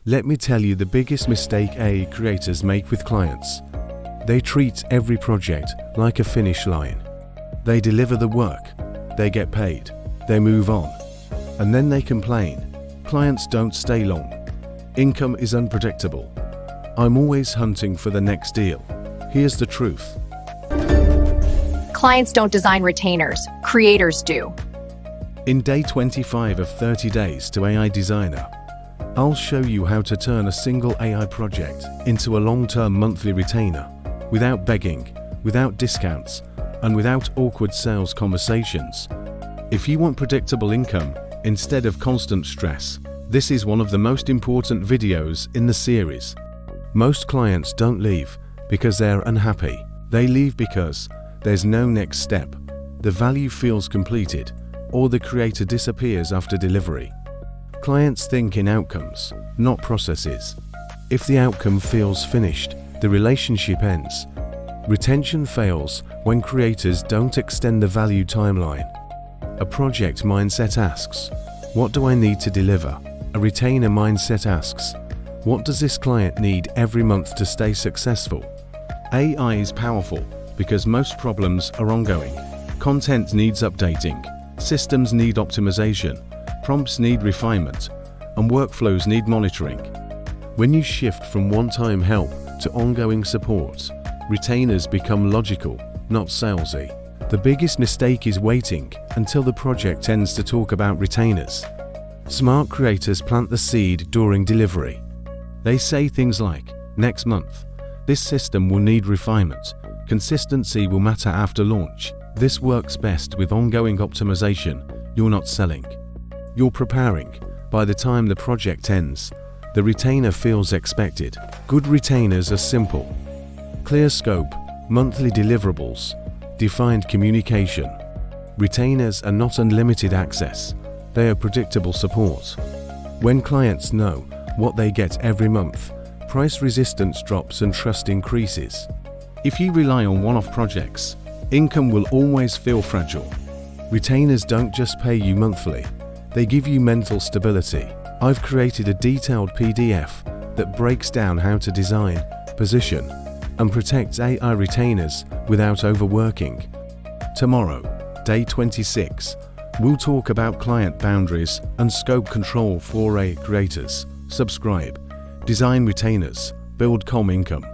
Let me tell you the biggest mistake AI creators make with clients. They treat every project like a finish line. They deliver the work, they get paid, they move on, and then they complain. Clients don't stay long. Income is unpredictable. I'm always hunting for the next deal. Here's the truth. Clients don't design retainers, creators do. In day 25 of 30 Days to AI Designer, I'll show you how to turn a single AI project into a long-term monthly retainer without begging, without discounts, and without awkward sales conversations. If you want predictable income instead of constant stress, this is one of the most important videos in the series. Most clients don't leave because they're unhappy. They leave because there's no next step, the value feels completed, or the creator disappears after delivery. Clients think in outcomes, not processes. If the outcome feels finished, the relationship ends. Retention fails when creators don't extend the value timeline. A project mindset asks, what do I need to deliver? A retainer mindset asks, what does this client need every month to stay successful? AI is powerful because most problems are ongoing. Content needs updating, systems need optimization, prompts need refinement, and workflows need monitoring. When you shift from one-time help to ongoing support, retainers become logical, not salesy. The biggest mistake is waiting until the project ends to talk about retainers. Smart creators plant the seed during delivery. They say things like, next month, this system will need refinement, consistency will matter after launch. This works best with ongoing optimization. You're not selling, you're preparing. By the time the project ends, the retainer feels expected. Good retainers are simple. Clear scope, monthly deliverables, defined communication. Retainers are not unlimited access, they are predictable support. When clients know what they get every month, price resistance drops and trust increases. If you rely on one-off projects, income will always feel fragile. Retainers don't just pay you monthly, they give you mental stability. I've created a detailed PDF that breaks down how to design, position, and protect AI retainers without overworking. Tomorrow, day 26, we'll talk about client boundaries and scope control for AI creators. Subscribe, design retainers, build income.